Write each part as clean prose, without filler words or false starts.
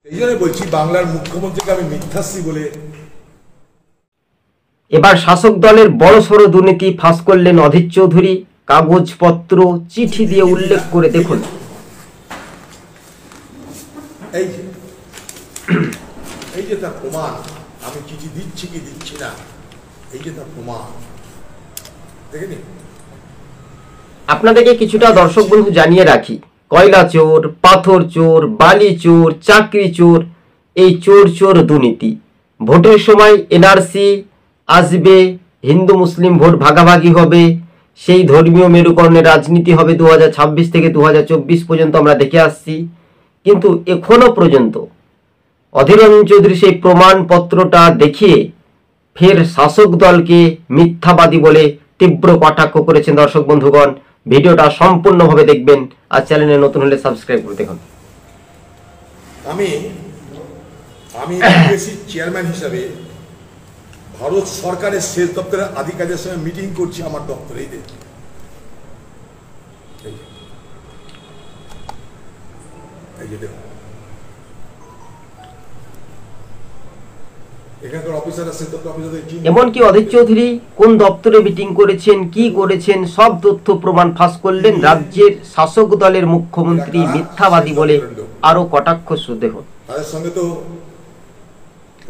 এই জন্য বলছি বাংলার মুখ্যমন্ত্রীকে আমি মিথ্যাশ্রী বলে। এবার শাসক দলের বড়সড় দুর্নীতি ফাঁস করলেন অধীর চৌধুরী। কাগজপত্র চিঠি দিয়ে উল্লেখ করে দেখুন। এই যে তার প্রমাণ, আমি চিঠি দিচ্ছি কি দিচ্ছি না, এই যে তার প্রমাণ দেখেনি। আপনাদেরকে কিছুটা দর্শক বন্ধু জানিয়ে রাখি, কয়লা চোর, পাথর চোর, বালি চোর, চাকরি চোর, এই চোর চোর দুর্নীতি। ভোটের সময় এনআরসি আসবে, হিন্দু মুসলিম ভোট ভাগাভাগি হবে, সেই ধর্মীয় মেরুকরণের রাজনীতি হবে 2026 থেকে 2024 পর্যন্ত আমরা দেখে আসছি। কিন্তু এখনো পর্যন্ত অধীর রঞ্জন চৌধুরী সেই প্রমাণপত্রটা দেখিয়ে ফের শাসক দলকে মিথ্যাবাদী বলে তীব্র কটাক্ষ করেছেন। দর্শক বন্ধুগণ, ভিডিওটা সম্পূর্ণভাবে দেখবেন আর চ্যানেলে নতুন হলে সাবস্ক্রাইব করে দেখুন। আমি চেয়ারম্যান হিসাবে ভারত সরকারের সেচ দপ্তরের আধিকারিকের সঙ্গে মিটিং করছি আমার দপ্তরে। এমনকি অধীর চৌধুরী কোন দপ্তরে মিটিং করেছেন, কি করেছেন, সব তথ্য প্রমাণ ফাঁস করলেন। রাজ্যের শাসক দলের মুখ্যমন্ত্রী মিথ্যাবাদী বলে আরো কটাক্ষ দেখুন। তাদের সঙ্গে তো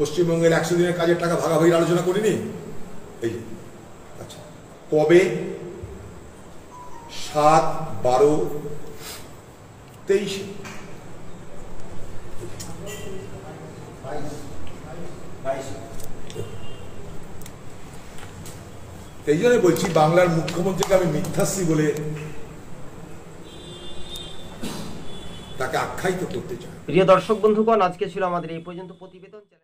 পশ্চিমবঙ্গের 100 দিনের কাজের টাকা ভাগাভাগির আলোচনা করিনি। এই আচ্ছা, কবে? 7/12/23। এই জন্য বলছি বাংলার মুখ্যমন্ত্রীকে আমি মিথ্যাশ্রী বলে তাকে আখ্যায়িত করতে চাই। প্রিয় দর্শক বন্ধুগণ, আজকে ছিল আমাদের এই পর্যন্ত প্রতিবেদন।